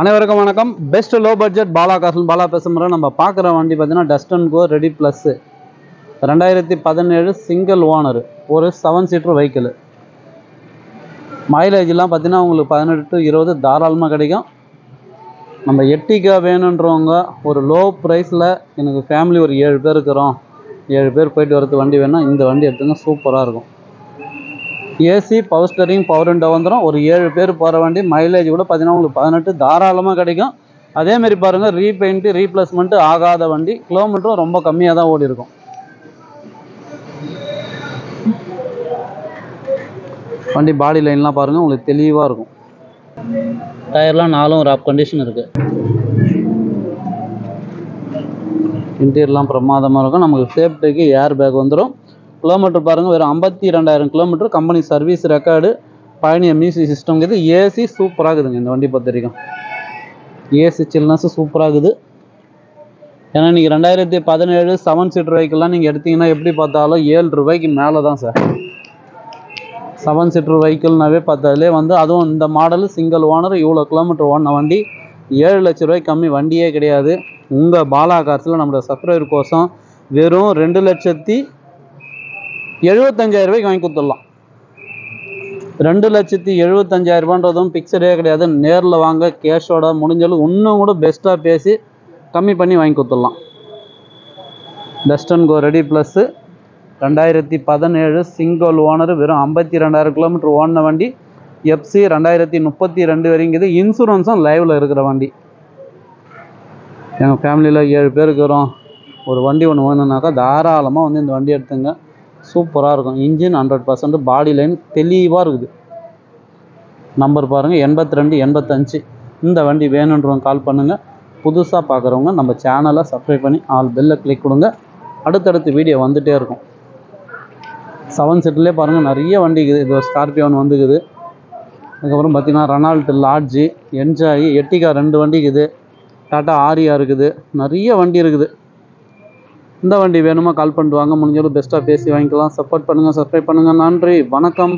அனைவருக்கும் வணக்கம். Best low budget Bala காசல் பாலா பேசுகிற நம்ம பார்க்குற வண்டி பார்த்தீங்கன்னா Datsun Go ready plus 2017 single owner, ஒரு 7 சீட்டர் வெஹிக்கிள். மைலேஜ்லாம் பார்த்தீங்கன்னா உங்களுக்கு 18 to 20 தாராளமாக கிடைக்கும். நம்ம எட்டிக்கா வேணுன்றவங்க ஒரு லோ ப்ரைஸில் எனக்கு ஃபேமிலி ஒரு 7 பேர் இருக்கிறோம், 7 பேர் போயிட்டு வரது வண்டி வேணும், இந்த வண்டி எடுத்துங்க, சூப்பராக இருக்கும். AC power steering power window வந்துடும். ஒரு 7 பேர் போகிற வண்டி. மைலேஜ் கூட பார்த்தீங்கன்னா உங்களுக்கு 18 தாராளமாக கிடைக்கும். அதேமாரி பாருங்கள், ரீபெயிண்ட்டு ரீப்ளேஸ்மெண்ட்டு ஆகாத வண்டி. கிலோமீட்டரும் ரொம்ப கம்மியாக தான் ஓடி இருக்கும். வண்டி பாடி லைன்லாம் பாருங்கள், உங்களுக்கு தெளிவாக இருக்கும். டயர்லாம் 4 ராப் கண்டிஷன் இருக்குது. இன்டீரியர்லாம் பிரமாதமாக இருக்கும். நமக்கு சேஃப்டிக்கு ஏர் பேக் வந்துடும். கிலோமீட்டர் பாருங்கள், வெறும் 52,000 கிலோமீட்டர். Company service record. பயணி மியூசிக் சிஸ்டம் இருக்குது. ஏசி சூப்பராக இருக்குதுங்க இந்த வண்டி பொறுத்த வரைக்கும். ஏசி சில்னஸ் சூப்பராக இருக்குது. ஏன்னா நீங்கள் 2017 7 சீட்டர் வெஹிக்கிள்லாம் நீங்கள் எடுத்திங்கன்னா எப்படி பார்த்தாலும் 7 ரூபாய்க்கு மேலே தான் சார். 7 சீட்டர் வெஹிக்கிள்னாவே பார்த்தாலே அதுவும் இந்த மாடல் சிங்கிள் ஓனர் இவ்வளோ கிலோமீட்டர் ஓடின வண்டி 7 லட்ச ரூபாய்க்கு கம்மி வண்டியே கிடையாது. உங்கள் பாலா கார்ஸில் நம்மளோட சப்ஸ்கிரைபர் கோசம் வெறும் 2,75,000 ரூபாய்க்கு வாங்கி கொடுத்துடலாம். 2,75,000 ரூபான்றதும் பிக்சடே கிடையாது. நேரில் வாங்க, கேஷோட முடிஞ்சாலும் இன்னும் கூட பெஸ்ட்டாக பேசி கம்மி பண்ணி வாங்கி கொடுத்துடலாம். Datsun Go ready plus 2017 single owner, வெறும் 52,000 கிலோமீட்டர் ஓடின வண்டி. எஃப்சி 2032 வரைங்குது. இன்சூரன்ஸும் லைவில் இருக்கிற வண்டி. எங்கள் ஃபேமிலியில் 7 பேர் இருக்கிறோம், ஒரு வண்டி ஒன்று வேணும்னாக்கா தாராளமாக இந்த வண்டி எடுத்துங்க, சூப்பராக இருக்கும். இன்ஜின் 100%, பாடி லைன் தெளிவாக இருக்குது. நம்பர் பாருங்கள், 82 85. இந்த வண்டி வேணுன்றவங்க கால் பண்ணுங்கள். புதுசாக பார்க்குறவங்க நம்ம சேனலை சப்ஸ்கிரைப் பண்ணி ஆல் பெல்லை கிளிக் கொடுங்க. அடுத்தடுத்து வீடியோ வந்துகிட்டே இருக்கும். 7 சீட்டர்லேயே பாருங்கள் நிறைய வண்டி இருக்குது. இது ஒரு ஸ்கார்பியோன் வந்துக்குது. அதுக்கப்புறம் பார்த்திங்கன்னா ரெனால்ட் லாட்ஜி, என்ஜாய், எட்டிகா 2 வண்டி இருக்குது. டாட்டா ஆரியா இருக்குது. நிறைய வண்டி இருக்குது. இந்த வண்டி வேணுமா கால் பண்ணிட்டு வாங்க. முடிஞ்சாலும் பெஸ்ட்டாக பேசி வாங்கிக்கலாம். சப்போர்ட் பண்ணுங்கள், சப்ஸ்கிரைப் பண்ணுங்கள். நன்றி, வணக்கம்.